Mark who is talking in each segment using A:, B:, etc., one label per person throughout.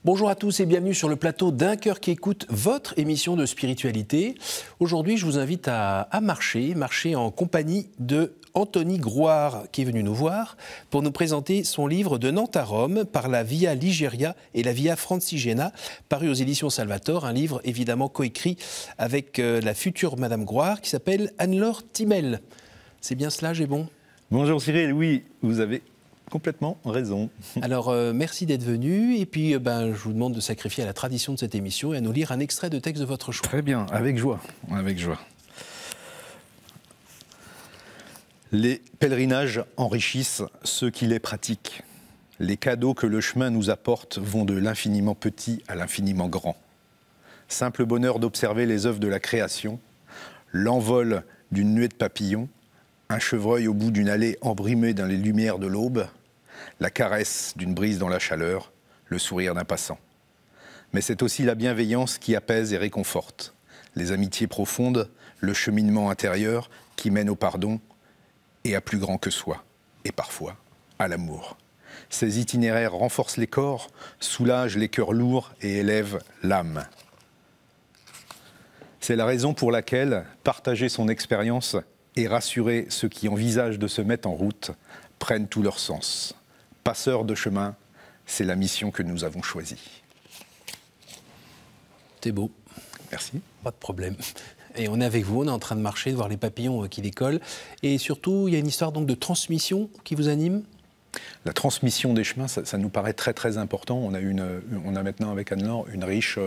A: Bonjour à tous et bienvenue sur le plateau d'Un cœur qui écoute, votre émission de spiritualité. Aujourd'hui, je vous invite à marcher en compagnie de Anthony Groire, qui est venu nous voir pour nous présenter son livre De Nantes à Rome, par la Via Ligeria et la Via Francigena, paru aux éditions Salvator, un livre évidemment coécrit avec la future Madame Groire, qui s'appelle Anne-Laure Timel. C'est bien cela, j'ai bon ?
B: Bonjour Cyril, oui, vous avez complètement raison.
A: Alors, merci d'être venu. Et puis, je vous demande de sacrifier à la tradition de cette émission et à nous lire un extrait de texte de votre choix.
B: Très bien, avec joie, avec joie. Les pèlerinages enrichissent ceux qui les pratiquent. Les cadeaux que le chemin nous apporte vont de l'infiniment petit à l'infiniment grand. Simple bonheur d'observer les œuvres de la création, l'envol d'une nuée de papillons, un chevreuil au bout d'une allée embrimée dans les lumières de l'aube, la caresse d'une brise dans la chaleur, le sourire d'un passant. Mais c'est aussi la bienveillance qui apaise et réconforte, les amitiés profondes, le cheminement intérieur qui mène au pardon et à plus grand que soi, et parfois à l'amour. Ces itinéraires renforcent les corps, soulagent les cœurs lourds et élèvent l'âme. C'est la raison pour laquelle partager son expérience et rassurer ceux qui envisagent de se mettre en route prennent tout leur sens. Passeurs de chemin, c'est la mission que nous avons choisie.
A: C'est beau.
B: Merci.
A: Pas de problème. Et on est avec vous, on est en train de marcher, de voir les papillons qui décollent. Et surtout, il y a une histoire donc de transmission qui vous anime ?
B: La transmission des chemins, ça nous paraît très très important. On a maintenant avec Anne-Laure une riche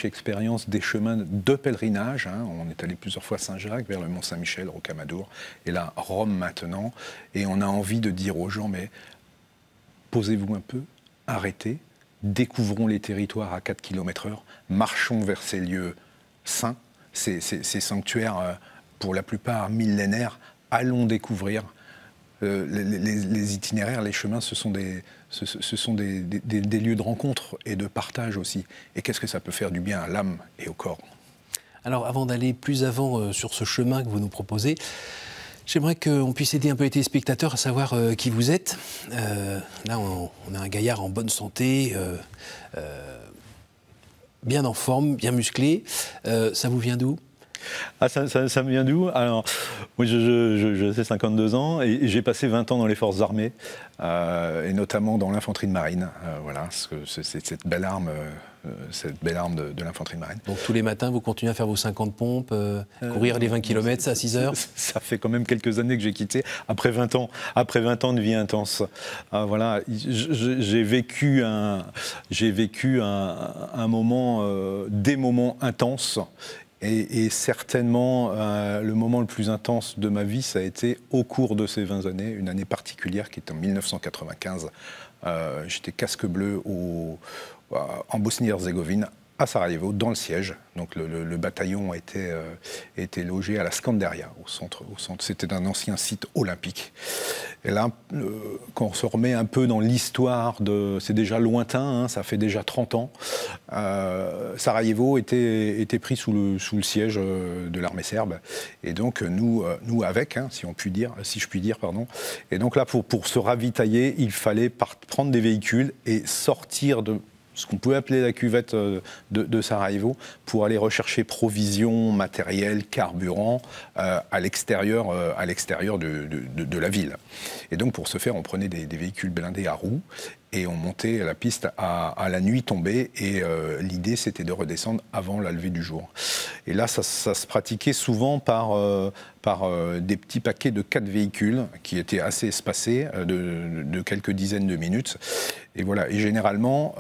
B: expérience des chemins de pèlerinage. On est allé plusieurs fois à Saint-Jacques, vers le Mont-Saint-Michel, Rocamadour, et là, Rome maintenant. Et on a envie de dire aux gens, mais posez-vous un peu, arrêtez, découvrons les territoires à 4 km/h, marchons vers ces lieux saints, ces sanctuaires pour la plupart millénaires, allons découvrir. Les itinéraires, les chemins, ce sont des lieux de rencontre et de partage aussi. Et qu'est-ce que ça peut faire du bien à l'âme et au corps ?
A: Alors, avant d'aller plus avant sur ce chemin que vous nous proposez, j'aimerais qu'on puisse aider un peu les téléspectateurs à savoir qui vous êtes. Là, on a un gaillard en bonne santé, bien en forme, bien musclé. Ça vous vient d'où ?
B: Ça me vient d'où ? Alors, moi, j'ai 52 ans et j'ai passé 20 ans dans les forces armées, et notamment dans l'infanterie de marine. Voilà, c'est cette belle arme de l'infanterie de marine.
A: Donc tous les matins, vous continuez à faire vos 50 pompes, courir les 20 km à 6 heures ?
B: Ça fait quand même quelques années que j'ai quitté, après 20 ans de vie intense. Voilà, j'ai vécu un moment, des moments intenses. Et certainement, le moment le plus intense de ma vie, ça a été au cours de ces 20 années, une année particulière qui est en 1995. J'étais casque bleu en Bosnie-Herzégovine, à Sarajevo, dans le siège. Donc le bataillon était logé à la Skanderia, au centre. C'était un ancien site olympique. Et là, quand on se remet un peu dans l'histoire, c'est déjà lointain, ça fait déjà 30 ans, Sarajevo était pris sous le siège de l'armée serbe. Et donc nous avec, si je puis dire, pardon. Et donc là, pour se ravitailler, il fallait prendre des véhicules et sortir de ce qu'on pouvait appeler la cuvette de Sarajevo, pour aller rechercher provisions, matériel, carburant à l'extérieur de la ville. Et donc pour ce faire, on prenait des véhicules blindés à roues et on montait la piste à la nuit tombée, et l'idée c'était de redescendre avant la levée du jour. Et là, ça se pratiquait souvent par des petits paquets de 4 véhicules qui étaient assez espacés, de quelques dizaines de minutes. Et voilà. Et généralement,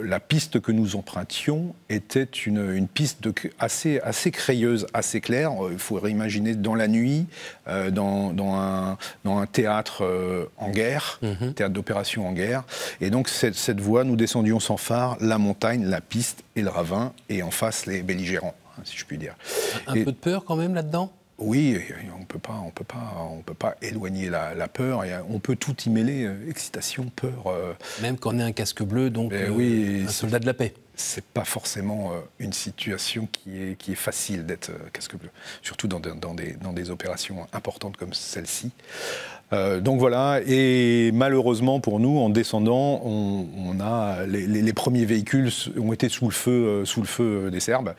B: la piste que nous empruntions était une piste assez crayeuse, assez claire. Il faudrait imaginer dans la nuit, dans un théâtre en guerre, théâtre d'opération en guerre. Et donc cette voie, nous descendions sans phare, la montagne, la piste et le ravin, et en face les belligérants, si je puis dire.
A: Un peu de peur quand même là-dedans ?
B: Oui, on peut pas éloigner la peur, et on peut tout y mêler, excitation, peur.
A: Même quand on est un casque bleu, donc
B: oui,
A: un soldat de la paix.
B: c'est pas forcément une situation qui est facile d'être casque bleu, surtout dans des opérations importantes comme celle-ci. Donc voilà, et malheureusement pour nous, en descendant, on a les premiers véhicules ont été sous le feu des Serbes,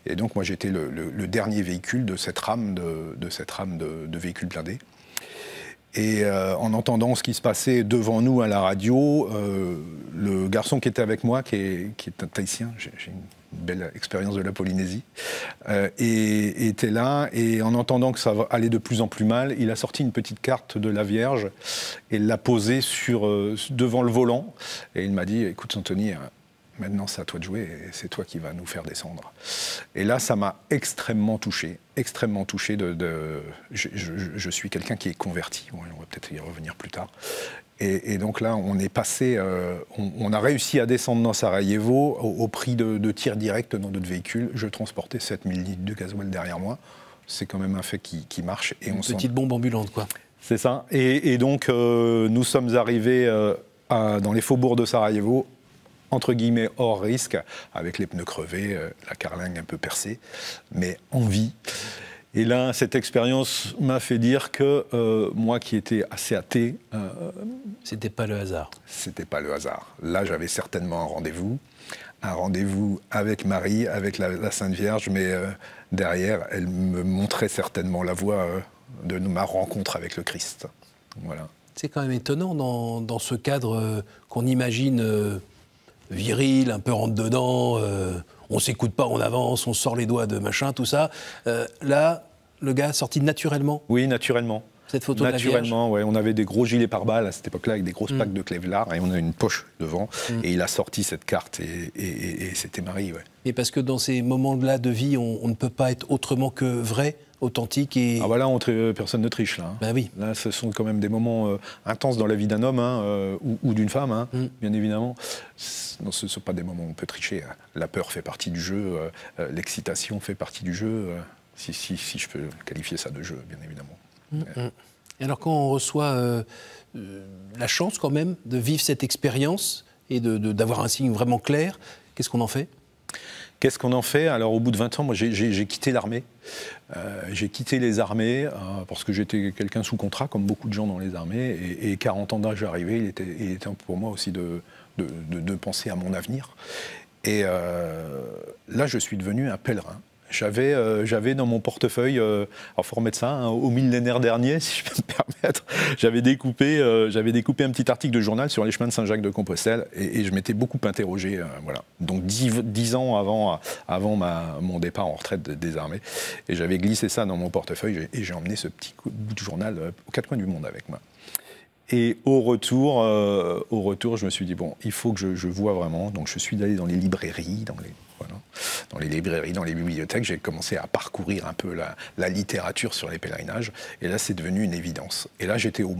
B: et donc moi j'étais le dernier véhicule de cette rame de véhicules blindés. Et en entendant ce qui se passait devant nous à la radio, le garçon qui était avec moi, qui est un Tahitien, j'ai une belle expérience de la Polynésie, et était là, et en entendant que ça allait de plus en plus mal, il a sorti une petite carte de la Vierge et l'a posée devant le volant, et il m'a dit « Écoute Anthony, maintenant c'est à toi de jouer, et c'est toi qui vas nous faire descendre ». Et là, ça m'a extrêmement touché. Je suis quelqu'un qui est converti, on va peut-être y revenir plus tard. Et donc là, on est passé, on a réussi à descendre dans Sarajevo au prix de tirs directs dans notre véhicule. Je transportais 7000 litres de gasoil derrière moi. C'est quand même un fait qui marche. Et
A: une petite bombe ambulante, quoi.
B: C'est ça. Et donc, nous sommes arrivés dans les faubourgs de Sarajevo, entre guillemets hors risque, avec les pneus crevés, la carlingue un peu percée, mais en vie. Et là, cette expérience m'a fait dire que moi qui étais assez athée...
A: C'était pas le hasard.
B: C'était pas le hasard. Là, j'avais certainement un rendez-vous avec Marie, avec la Sainte Vierge, mais derrière, elle me montrait certainement la voie de ma rencontre avec le Christ. Voilà.
A: C'est quand même étonnant dans ce cadre qu'on imagine viril, un peu rentre-dedans... on s'écoute pas, on avance, on sort les doigts de machin, tout ça. Là, le gars sorti naturellement.
B: Oui, naturellement.
A: Cette photo de la Vierge.
B: Naturellement, ouais. On avait des gros gilets pare-balles à cette époque-là, avec des grosses plaques de Kevlar, et on a une poche devant. Et il a sorti cette carte, et c'était Marie, ouais.
A: Et parce que dans ces moments-là de vie, on ne peut pas être autrement que vrai, authentique et...
B: Ah voilà, personne ne triche, là. Hein.
A: Ben oui.
B: Là, ce sont quand même des moments intenses dans la vie d'un homme ou d'une femme, hein, bien évidemment. Ce ne sont pas des moments où on peut tricher. Hein. La peur fait partie du jeu, l'excitation fait partie du jeu, si je peux qualifier ça de jeu, bien évidemment.
A: Et alors quand on reçoit la chance quand même de vivre cette expérience et d'avoir un signe vraiment clair, qu'est-ce qu'on en fait ?
B: Qu'est-ce qu'on en fait ? Alors, au bout de 20 ans, moi, j'ai quitté l'armée. J'ai quitté les armées parce que j'étais quelqu'un sous contrat, comme beaucoup de gens dans les armées. Et 40 ans d'âge arrivé, il était temps pour moi aussi de penser à mon avenir. Et là, je suis devenu un pèlerin. J'avais dans mon portefeuille, alors il faut remettre ça, hein, au millénaire dernier, si je peux me permettre, j'avais découpé un petit article de journal sur les chemins de Saint-Jacques-de-Compostelle et je m'étais beaucoup interrogé, voilà. Donc 10 ans avant mon départ en retraite des armées, et j'avais glissé ça dans mon portefeuille et j'ai emmené ce petit bout de journal aux quatre coins du monde avec moi. Et au retour, je me suis dit, bon, il faut que je vois vraiment. Donc je suis allé dans les librairies, dans les bibliothèques. J'ai commencé à parcourir un peu la littérature sur les pèlerinages. Et là, c'est devenu une évidence. Et là, j'étais au...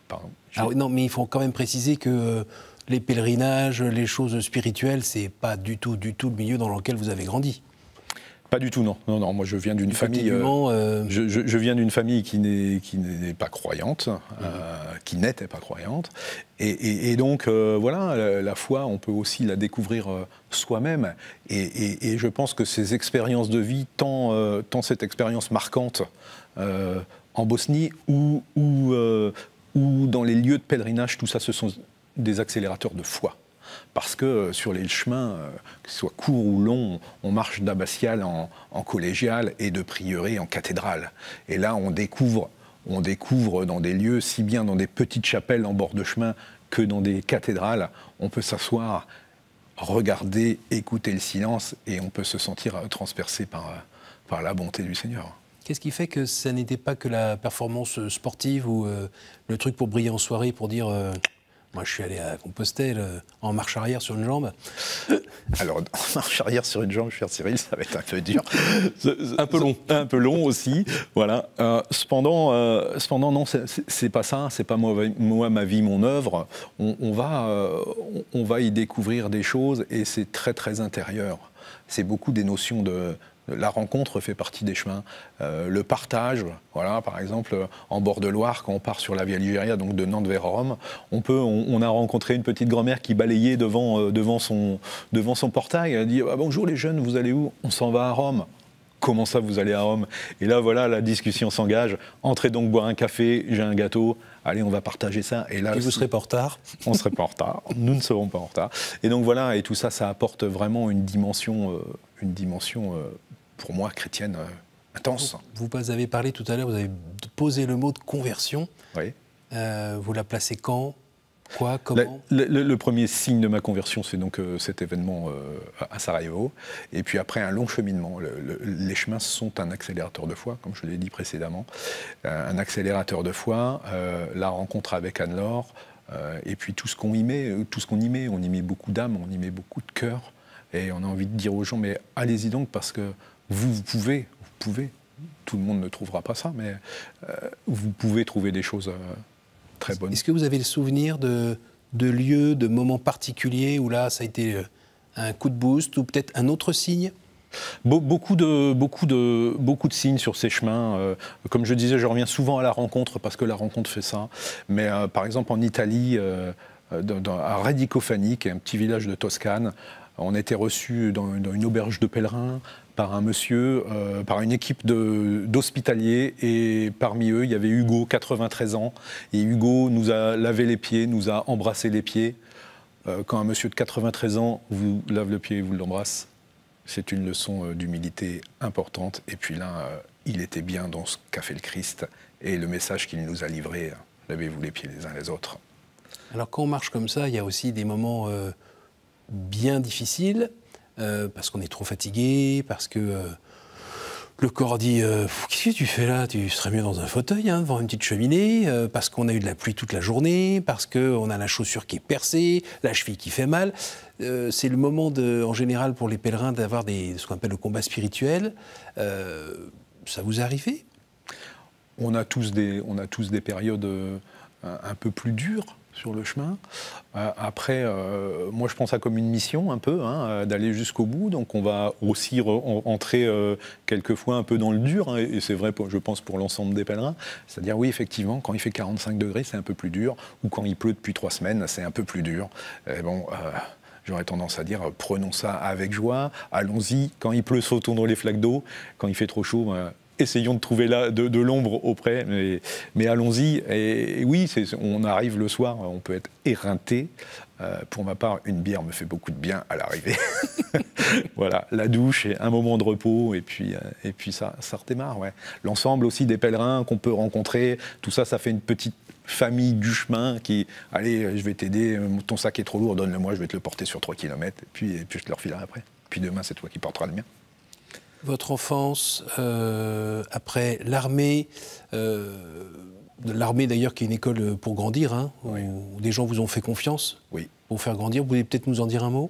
B: Pardon.
A: Alors, non, mais il faut quand même préciser que les pèlerinages, les choses spirituelles, c'est pas du tout le milieu dans lequel vous avez grandi.
B: Pas du tout, non. Non, moi je viens d'une famille. Je viens d'une famille qui n'est pas croyante, qui n'était pas croyante, et donc voilà, la foi, on peut aussi la découvrir soi-même. Et je pense que ces expériences de vie, tant cette expérience marquante en Bosnie ou dans les lieux de pèlerinage, tout ça, ce sont des accélérateurs de foi. Parce que sur les chemins, que ce soit courts ou longs, on marche d'abbatiale en collégiale et de prieuré en cathédrale. Et là, on découvre dans des lieux, si bien dans des petites chapelles en bord de chemin que dans des cathédrales, on peut s'asseoir, regarder, écouter le silence et on peut se sentir transpercé par la bonté du Seigneur.
A: Qu'est-ce qui fait que ça n'était pas que la performance sportive ou le truc pour briller en soirée, pour dire... Moi, je suis allé à Compostelle en marche arrière sur une jambe.
B: Alors, en marche arrière sur une jambe, cher Cyril, ça va être un peu dur.
A: Un peu long.
B: Un peu long aussi, voilà. Cependant, non, c'est pas ça, c'est pas moi, ma vie, mon œuvre. On va y découvrir des choses et c'est très, très intérieur. C'est beaucoup des notions La rencontre fait partie des chemins. Le partage, voilà, par exemple, en bord de Loire, quand on part sur la Via Ligéria, donc de Nantes vers Rome, on a rencontré une petite grand-mère qui balayait devant son portail. Elle a dit bonjour les jeunes, vous allez où? On s'en va à Rome. Comment ça, vous allez à Rome? Et là, voilà, la discussion s'engage. Entrez donc boire un café, j'ai un gâteau. Allez, on va partager ça. Et là,
A: vous ne serez pas en retard?
B: On ne serait pas en retard. Nous ne serons pas en retard. Et donc voilà, et tout ça, ça apporte vraiment une dimension pour moi, chrétienne intense.
A: Vous avez parlé tout à l'heure, vous avez posé le mot de conversion.
B: Oui.
A: Vous la placez quand? Quoi? Comment?
B: Le premier signe de ma conversion, c'est donc cet événement à Sarajevo. Et puis après, un long cheminement. Les chemins sont un accélérateur de foi, comme je l'ai dit précédemment. Un accélérateur de foi, la rencontre avec Anne-Laure, et puis tout ce qu'on y met. On y met beaucoup d'âme, on y met beaucoup de cœur. Et on a envie de dire aux gens, mais allez-y donc, parce que vous pouvez. Tout le monde ne trouvera pas ça, mais vous pouvez trouver des choses très bonnes.
A: Est-ce que vous avez le souvenir de lieux, de moments particuliers où là, ça a été un coup de boost ou peut-être un autre signe?
B: Beaucoup de signes sur ces chemins. Comme je disais, je reviens souvent à la rencontre parce que la rencontre fait ça. Mais par exemple, en Italie, à Radicofani, qui est un petit village de Toscane, on a été reçus dans une auberge de pèlerins par un monsieur, par une équipe d'hospitaliers. Et parmi eux, il y avait Hugo, 93 ans. Et Hugo nous a lavé les pieds, nous a embrassé les pieds. Quand un monsieur de 93 ans vous lave le pied et vous l'embrasse, c'est une leçon d'humilité importante. Et puis là, il était bien dans ce qu'a fait le Christ. Et le message qu'il nous a livré, lavez-vous les pieds les uns les autres.
A: Alors quand on marche comme ça, il y a aussi des moments bien difficiles, parce qu'on est trop fatigué, parce que le corps dit qu'est-ce que tu fais là? Tu serais mieux dans un fauteuil, devant une petite cheminée, parce qu'on a eu de la pluie toute la journée, parce qu'on a la chaussure qui est percée, la cheville qui fait mal. C'est le moment, en général, pour les pèlerins, d'avoir ce qu'on appelle le combat spirituel. Ça vous est arrivé?
B: On a tous des périodes un peu plus dures sur le chemin. Après, moi je pense ça comme une mission un peu, d'aller jusqu'au bout. Donc on va aussi entrer quelquefois un peu dans le dur, et c'est vrai, je pense, pour l'ensemble des pèlerins. C'est-à-dire, oui, effectivement, quand il fait 45 degrés, c'est un peu plus dur, ou quand il pleut depuis 3 semaines, c'est un peu plus dur. Et bon, j'aurais tendance à dire, prenons ça avec joie, allons-y. Quand il pleut, sautons dans les flaques d'eau. Quand il fait trop chaud, essayons de trouver de l'ombre auprès, mais allons-y. Et oui, on arrive le soir, on peut être éreinté. Pour ma part, une bière me fait beaucoup de bien à l'arrivée. Voilà, la douche et un moment de repos, et puis ça redémarre. Ouais. L'ensemble aussi des pèlerins qu'on peut rencontrer, tout ça, ça fait une petite famille du chemin qui, allez, je vais t'aider, ton sac est trop lourd, donne-le-moi, je vais te le porter sur 3 km, et puis je te le refilerai après. Puis demain, c'est toi qui porteras le mien.
A: Votre enfance, après l'armée, l'armée d'ailleurs qui est une école pour grandir,
B: oui.
A: Où des gens vous ont fait confiance,
B: oui, pour
A: faire grandir. Vous voulez peut-être nous en dire un mot?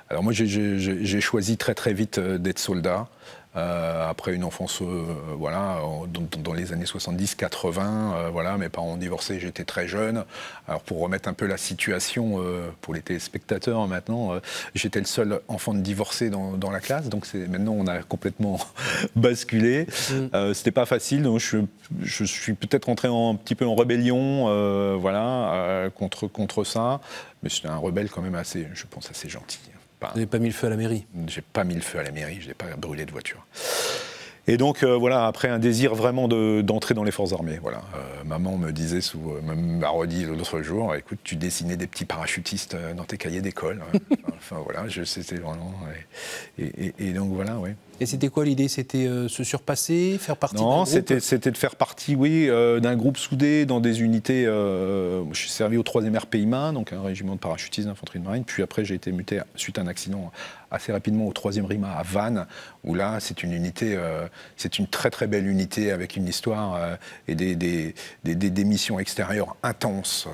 B: Alors moi j'ai choisi très très vite d'être soldat. Après une enfance, voilà, dans les années 70-80, voilà, mes parents ont divorcé, j'étais très jeune. Alors pour remettre un peu la situation pour les téléspectateurs maintenant, j'étais le seul enfant de divorcé dans la classe, donc maintenant on a complètement basculé. C'était pas facile, donc je suis peut-être entré un petit peu en rébellion, voilà, contre ça, mais j'étais un rebelle quand même assez, je pense, assez gentil.
A: Vous n'avez pas mis le feu à la mairie?
B: J'ai pas mis le feu à la mairie, je n'ai pas brûlé de voiture. Et donc, voilà, après un désir vraiment d'entrer dans les forces armées. Voilà. Maman me disait, m'a redit l'autre jour, écoute, tu dessinais des petits parachutistes dans tes cahiers d'école. Enfin, voilà, c'était vraiment... Et donc, voilà, oui.
A: Et c'était quoi l'idée? C'était se surpasser, faire partie d'un
B: groupe? Non,
A: c'était
B: de faire partie, oui, d'un groupe soudé dans des unités. Je suis servi au 3e RPIMA, donc un régiment de parachutistes d'infanterie de marine. Puis après, j'ai été muté suite à un accident assez rapidement au 3e RIMA à Vannes, où là, c'est une unité, c'est une très très belle unité avec une histoire et des missions extérieures intenses.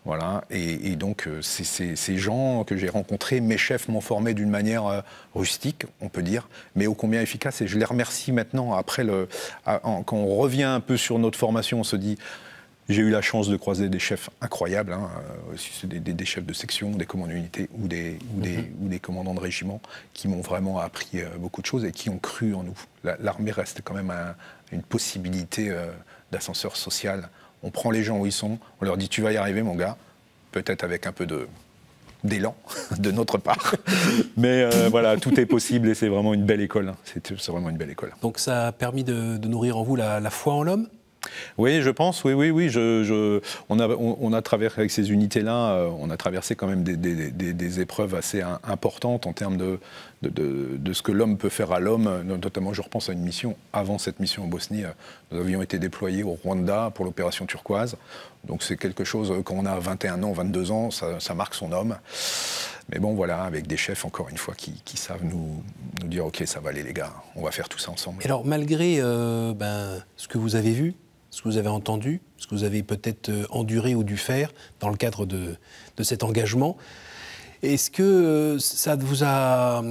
B: Voilà, et donc ces gens que j'ai rencontrés, mes chefs m'ont formé d'une manière rustique, on peut dire, mais ô combien efficace, et je les remercie maintenant. Après, quand on revient un peu sur notre formation, on se dit, J'ai eu la chance de croiser des chefs incroyables, hein, des chefs de section, des commandants d'unité ou des commandants de régiment qui m'ont vraiment appris beaucoup de choses et qui ont cru en nous. L'armée reste quand même une possibilité d'ascenseur social. On prend les gens où ils sont, on leur dit tu vas y arriver mon gars, peut-être avec un peu d'élan de notre part. Mais voilà, tout est possible et c'est vraiment une belle école. Hein. C'est vraiment une belle école.
A: Donc ça a permis de nourrir en vous la foi en l'homme ?
B: Oui, je pense, oui. On a traversé avec ces unités-là, on a traversé quand même des épreuves assez importantes en termes de ce que l'homme peut faire à l'homme. Notamment, je repense à une mission, avant cette mission en Bosnie, nous avions été déployés au Rwanda pour l'opération turquoise. Donc c'est quelque chose, quand on a 21 ans, 22 ans, ça marque son homme. Mais bon, voilà, avec des chefs, encore une fois, qui savent nous dire « Ok, ça va aller les gars, on va faire tout ça ensemble ».
A: Et alors, malgré ce que vous avez vu, ce que vous avez entendu, ce que vous avez peut-être enduré ou dû faire dans le cadre de cet engagement, est-ce que ça vous a,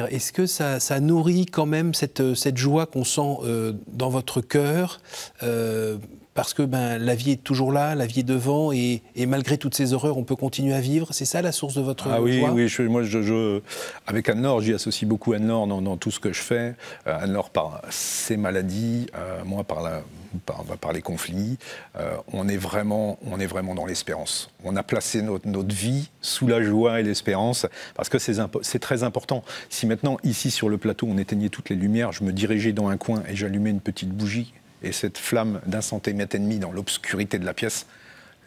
A: est-ce que ça nourrit quand même cette joie qu'on sent dans votre cœur parce que la vie est toujours là, la vie est devant, et malgré toutes ces horreurs, on peut continuer à vivre. C'est ça la source de votre joie ?
B: Oui, moi, avec Anne-Laure, j'y associe beaucoup Anne-Laure dans tout ce que je fais. Anne-Laure par ses maladies, moi par les conflits. On est vraiment dans l'espérance. On a placé notre vie sous la joie et l'espérance, parce que c'est très important. Si maintenant, ici sur le plateau, on éteignait toutes les lumières, je me dirigeais dans un coin et j'allumais une petite bougie, et cette flamme d'un centimètre et demi dans l'obscurité de la pièce,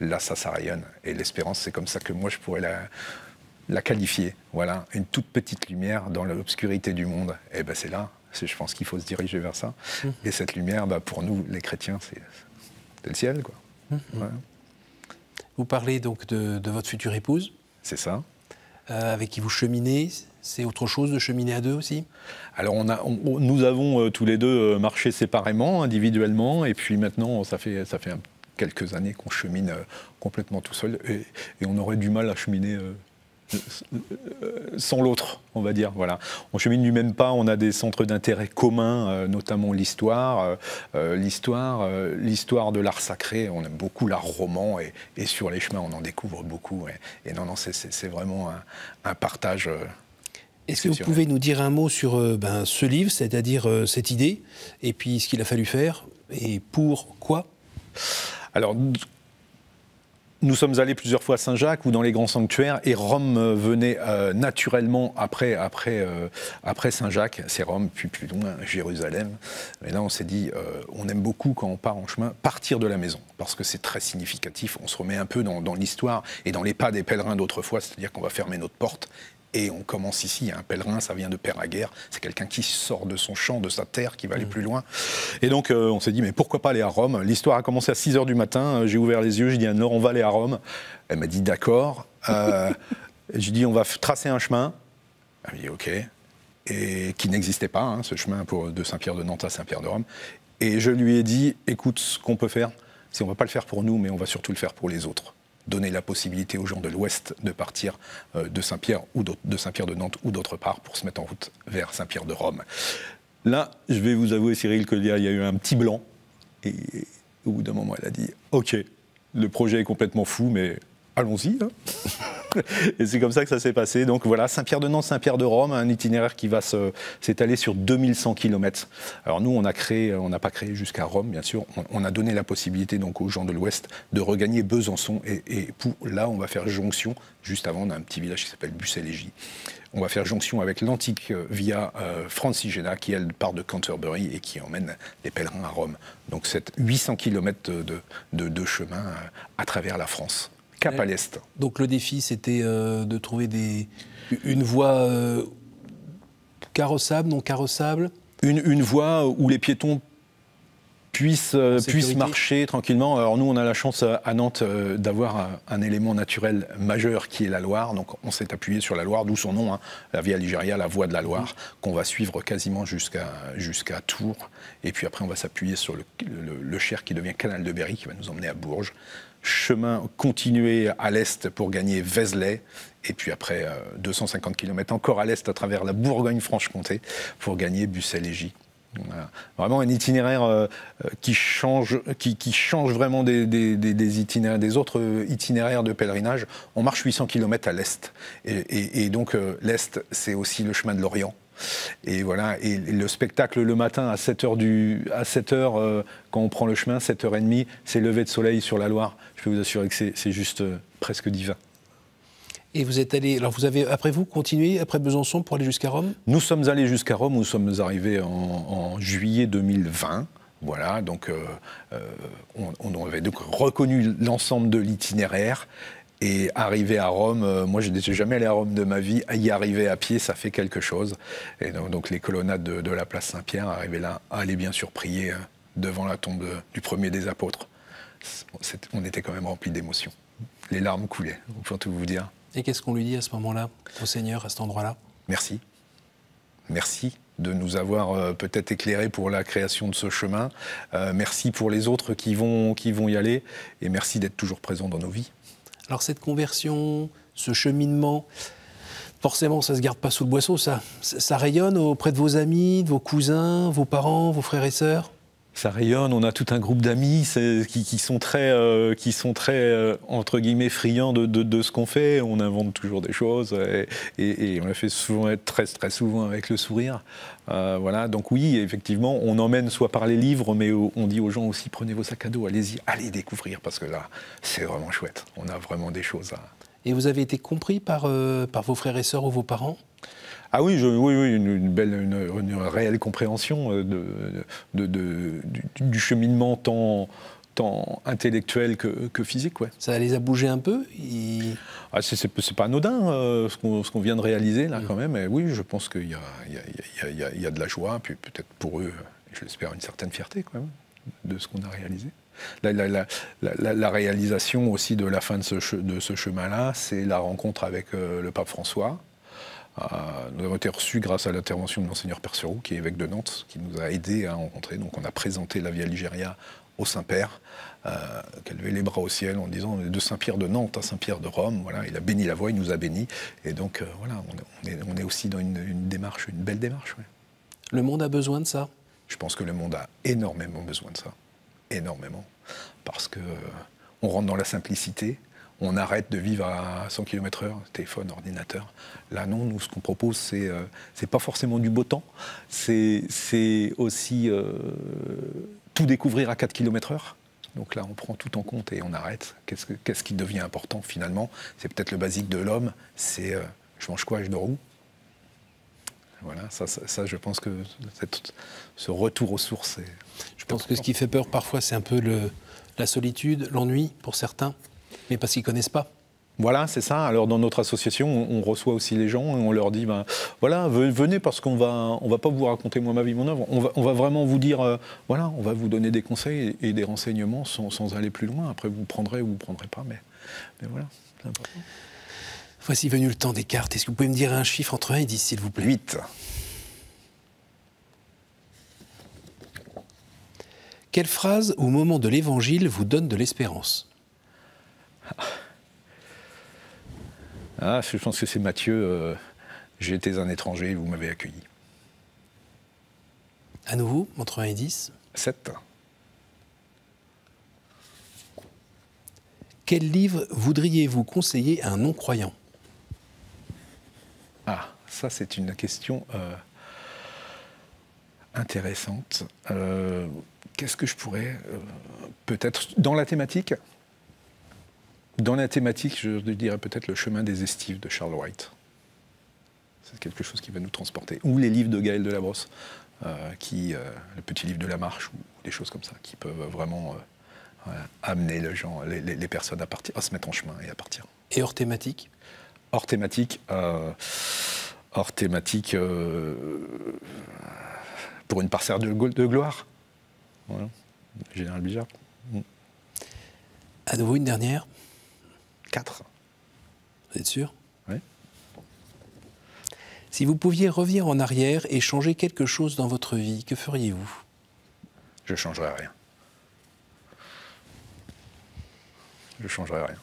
B: là, ça rayonne. Et l'espérance, c'est comme ça que moi, je pourrais la qualifier. Voilà, une toute petite lumière dans l'obscurité du monde. Et c'est là, je pense qu'il faut se diriger vers ça. Et cette lumière, pour nous, les chrétiens, c'est le ciel, quoi. Voilà.
A: Vous parlez donc de votre future épouse.
B: C'est ça.
A: Avec qui vous cheminez. C'est autre chose de cheminer à deux aussi ?
B: Alors nous avons tous les deux marché séparément, individuellement, et puis maintenant ça fait quelques années qu'on chemine complètement tout seul, et on aurait du mal à cheminer sans l'autre, on va dire. Voilà. On chemine du même pas, on a des centres d'intérêt communs, notamment l'histoire de l'art sacré. On aime beaucoup l'art roman, et sur les chemins on en découvre beaucoup. Et non, c'est vraiment un partage.
A: Est-ce que vous pouvez nous dire un mot sur ce livre, c'est-à-dire cette idée, et puis ce qu'il a fallu faire, et pourquoi ?
B: Alors, nous sommes allés plusieurs fois à Saint-Jacques ou dans les grands sanctuaires, et Rome venait naturellement après Saint-Jacques. C'est Rome, puis plus loin Jérusalem. Et là, on s'est dit, on aime beaucoup quand on part en chemin, partir de la maison, parce que c'est très significatif. On se remet un peu dans l'histoire et dans les pas des pèlerins d'autrefois, c'est-à-dire qu'on va fermer notre porte. Et on commence ici, un pèlerin, ça vient de Père à guerre, c'est quelqu'un qui sort de son champ, de sa terre, qui va aller plus loin. Et donc on s'est dit, mais pourquoi pas aller à Rome ? L'histoire a commencé à 6h du matin, j'ai ouvert les yeux, j'ai dit à Anne-Laure, on va aller à Rome. Elle m'a dit d'accord. J'ai dit, on va tracer un chemin. Elle m'a dit, ok. Et qui n'existait pas, ce chemin de Saint-Pierre de Nantes à Saint-Pierre de Rome. Et je lui ai dit, écoute, ce qu'on peut faire, c'est on ne va pas le faire pour nous, mais on va surtout le faire pour les autres. Donner la possibilité aux gens de l'Ouest de partir de Saint-Pierre ou de Saint-Pierre de Nantes ou d'autre part pour se mettre en route vers Saint-Pierre de Rome. Là, je vais vous avouer, Cyril, qu'il y a eu un petit blanc. Et au bout d'un moment, elle a dit « Ok, le projet est complètement fou, mais allons-y. Hein ». Et c'est comme ça que ça s'est passé. Donc voilà, Saint-Pierre de Nantes, Saint-Pierre de Rome, un itinéraire qui va s'étaler sur 2100 km. Alors nous, on n'a pas créé jusqu'à Rome, bien sûr. On a donné la possibilité donc aux gens de l'Ouest de regagner Besançon. Et là, on va faire jonction. Juste avant, on a un petit village qui s'appelle Bucélégie. On va faire jonction avec l'antique via Francigena, qui elle part de Canterbury et qui emmène les pèlerins à Rome. Donc c'est 800 km de chemin à travers la France. Cap à l'Est.
A: Donc le défi, c'était de trouver une voie carrossable, non carrossable ?
B: Une voie où les piétons puissent marcher tranquillement. Alors nous, on a la chance à Nantes d'avoir un élément naturel majeur qui est la Loire. Donc on s'est appuyé sur la Loire, d'où son nom, la Via Ligéria, la voie de la Loire, qu'on va suivre quasiment jusqu'à Tours. Et puis après, on va s'appuyer sur le Cher qui devient Canal de Berry, qui va nous emmener à Bourges. Chemin continué à l'est pour gagner Vézelay, et puis après 250 km encore à l'est à travers la Bourgogne-Franche-Comté pour gagner Bucélégie. Voilà. Vraiment un itinéraire qui change vraiment des itinéraires, des autres itinéraires de pèlerinage. On marche 800 km à l'est. Et donc l'est, c'est aussi le chemin de l'Orient. Et voilà, et le spectacle le matin à 7h, quand on prend le chemin, 7h30, c'est lever de soleil sur la Loire. Je peux vous assurer que c'est juste presque divin.
A: Et vous êtes allé, alors vous avez, après vous, continué après Besançon pour aller jusqu'à Rome?
B: Nous sommes allés jusqu'à Rome, nous sommes arrivés en juillet 2020. Voilà, donc on avait donc reconnu l'ensemble de l'itinéraire. Et arrivé à Rome, moi je n'étais jamais allé à Rome de ma vie, y arriver à pied, ça fait quelque chose. Et donc les colonnades de la place Saint-Pierre, arriver là, aller bien sûr prier devant la tombe du premier des apôtres. On était quand même remplis d'émotions. Les larmes coulaient, pour tout vous dire.
A: Et qu'est-ce qu'on lui dit à ce moment-là, au Seigneur, à cet endroit-là?
B: Merci. Merci de nous avoir peut-être éclairés pour la création de ce chemin. Merci pour les autres qui vont y aller. Et merci d'être toujours présents dans nos vies.
A: Alors cette conversion, ce cheminement, forcément ça ne se garde pas sous le boisseau, ça rayonne auprès de vos amis, de vos cousins, vos parents, vos frères et sœurs?
B: Ça rayonne, on a tout un groupe d'amis qui sont très, entre guillemets, friands de ce qu'on fait. On invente toujours des choses et on la fait souvent être très souvent avec le sourire. Voilà, donc oui, effectivement, on emmène soit par les livres, mais on dit aux gens aussi, prenez vos sacs à dos, allez-y, allez découvrir, parce que là, c'est vraiment chouette. On a vraiment des choses à...
A: Et vous avez été compris par vos frères et sœurs ou vos parents?
B: Ah oui, oui, une réelle compréhension du cheminement tant intellectuel que physique. Ouais.
A: Ça les a bougés un peu
B: c'est pas anodin ce qu'on vient de réaliser là quand même. Et oui, je pense qu'il y a de la joie, puis peut-être pour eux, je l'espère, une certaine fierté quand même de ce qu'on a réalisé. La réalisation aussi de la fin de ce chemin-là, c'est la rencontre avec le pape François. Nous avons été reçus grâce à l'intervention de Monseigneur Perceroux, qui est évêque de Nantes, qui nous a aidés à rencontrer. Donc on a présenté la Via Ligéria au Saint-Père, qui a levé les bras au ciel en disant de Saint-Pierre de Nantes à Saint-Pierre de Rome. Voilà, il a béni la voie, il nous a bénis. Et donc voilà, on est aussi dans une démarche, une belle démarche. Ouais.
A: Le monde a besoin de ça?
B: Je pense que le monde a énormément besoin de ça. Énormément. Parce qu'on rentre dans la simplicité. On arrête de vivre à 100 km/h, téléphone, ordinateur. Là, non, nous, ce qu'on propose, c'est pas forcément du beau temps. C'est aussi tout découvrir à 4 km/h. Donc là, on prend tout en compte et on arrête. Qu'est-ce qui devient important, finalement? C'est peut-être le basique de l'homme. C'est je mange quoi, je dors où? Voilà, ça, je pense que ce retour aux sources...
A: Je pense que ce qui fait peur, parfois, c'est un peu la solitude, l'ennui, pour certains. Mais parce qu'ils ne connaissent pas.
B: Voilà, c'est ça. Alors dans notre association, on reçoit aussi les gens et on leur dit, voilà, venez parce qu'on va pas vous raconter moi ma vie, mon œuvre. On va vraiment vous dire, voilà, on va vous donner des conseils et des renseignements sans aller plus loin. Après, vous prendrez ou vous prendrez pas, mais voilà, c'est important.
A: Voici venu le temps des cartes. Est-ce que vous pouvez me dire un chiffre entre 1 et 10, s'il vous plaît?
B: 8.
A: Quelle phrase au moment de l'Évangile vous donne de l'espérance?
B: Je pense que c'est Matthieu. J'ai été un étranger et vous m'avez accueilli.
A: À nouveau, entre 1 et 10.
B: 7.
A: Quel livre voudriez-vous conseiller à un non-croyant?
B: Ça c'est une question intéressante. Qu'est-ce que je pourrais... peut-être dans la thématique? Dans la thématique, je dirais peut-être Le chemin des estives de Charles White. C'est quelque chose qui va nous transporter. Ou les livres de Gaël Delabrosse, le petit livre de la marche, ou des choses comme ça, qui peuvent vraiment amener les personnes à se mettre en chemin et à partir.
A: Et hors thématique?
B: Hors thématique, pour une parcelle de gloire. Voilà. Général Bijard.
A: À nouveau, une dernière?
B: 4.
A: Vous êtes sûr?
B: Oui.
A: Si vous pouviez revenir en arrière et changer quelque chose dans votre vie, que feriez-vous?
B: Je ne changerais rien. Je ne changerais rien.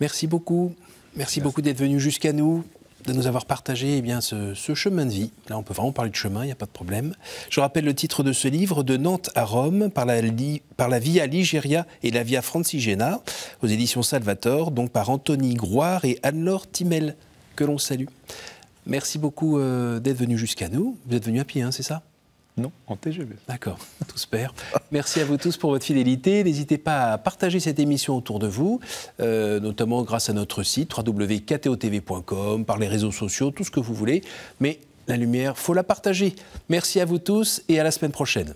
A: Merci beaucoup. Merci beaucoup d'être venu jusqu'à nous. de nous avoir partagé ce chemin de vie. Là, on peut vraiment parler de chemin, il n'y a pas de problème. Je rappelle le titre de ce livre, De Nantes à Rome, par la Via Ligeria et la Via Francigena, aux éditions Salvator, donc par Anthony Groire et Anne-Laure Timel, que l'on salue. Merci beaucoup d'être venu jusqu'à nous. Vous êtes venu à pied, hein, c'est ça ?
B: Non, en TGV.
A: D'accord, tout se perd. Merci à vous tous pour votre fidélité. N'hésitez pas à partager cette émission autour de vous, notamment grâce à notre site www.ktotv.com, par les réseaux sociaux, tout ce que vous voulez. Mais la lumière, faut la partager. Merci à vous tous et à la semaine prochaine.